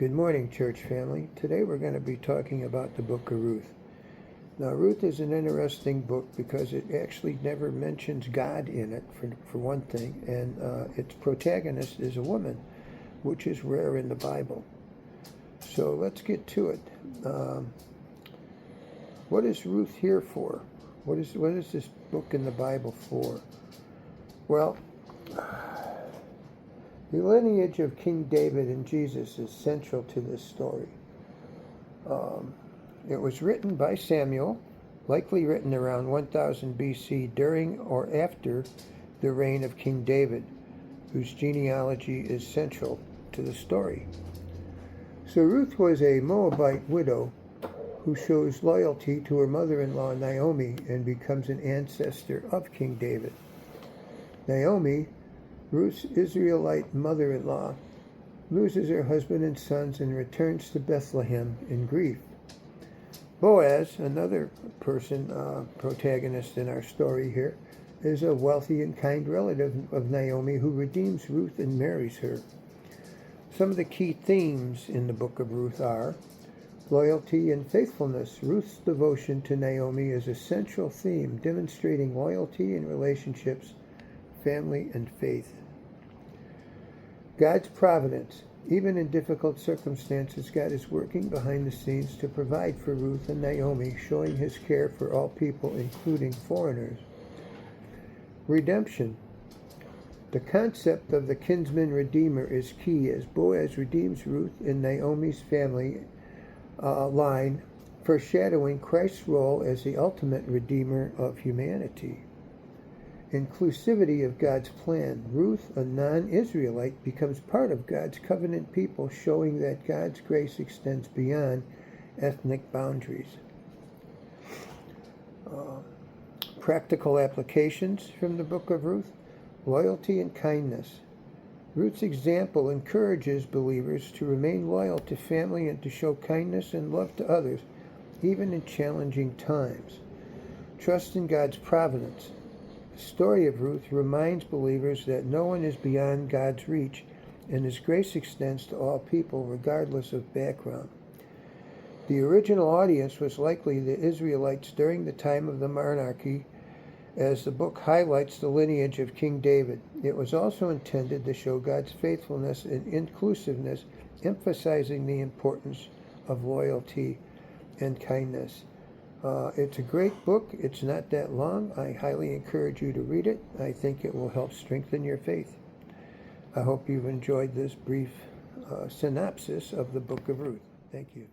Good morning, church family. Today we're going to be talking about the book of Ruth. Now, Ruth is an interesting book because it actually never mentions God in it, for one thing, and its protagonist is a woman, which is rare in the Bible. So let's get to it. What is Ruth here for? What is this book in the Bible for? Well, the lineage of King David and Jesus is central to this story. It was written by Samuel, likely written around 1000 BC during or after the reign of King David, whose genealogy is central to the story. So Ruth was a Moabite widow who shows loyalty to her mother-in-law Naomi and becomes an ancestor of King David. Naomi, Ruth's Israelite mother-in-law, loses her husband and sons and returns to Bethlehem in grief. Boaz, another protagonist in our story here, is a wealthy and kind relative of Naomi who redeems Ruth and marries her. Some of the key themes in the book of Ruth are loyalty and faithfulness. Ruth's devotion to Naomi is a central theme, demonstrating loyalty in relationships, family, and faith. God's providence. Even in difficult circumstances, God is working behind the scenes to provide for Ruth and Naomi, showing his care for all people, including foreigners. Redemption. The concept of the kinsman redeemer is key as Boaz redeems Ruth and Naomi's family line, foreshadowing Christ's role as the ultimate redeemer of humanity. Inclusivity of God's plan. Ruth, a non-Israelite, becomes part of God's covenant people, showing that God's grace extends beyond ethnic boundaries. Practical applications from the book of Ruth. Loyalty and kindness. Ruth's example encourages believers to remain loyal to family and to show kindness and love to others, even in challenging times. Trust in God's providence. The story of Ruth reminds believers that no one is beyond God's reach, and his grace extends to all people, regardless of background. The original audience was likely the Israelites during the time of the monarchy, as the book highlights the lineage of King David. It was also intended to show God's faithfulness and inclusiveness, emphasizing the importance of loyalty and kindness. It's a great book. It's not that long. I highly encourage you to read it. I think it will help strengthen your faith. I hope you've enjoyed this brief synopsis of the book of Ruth. Thank you.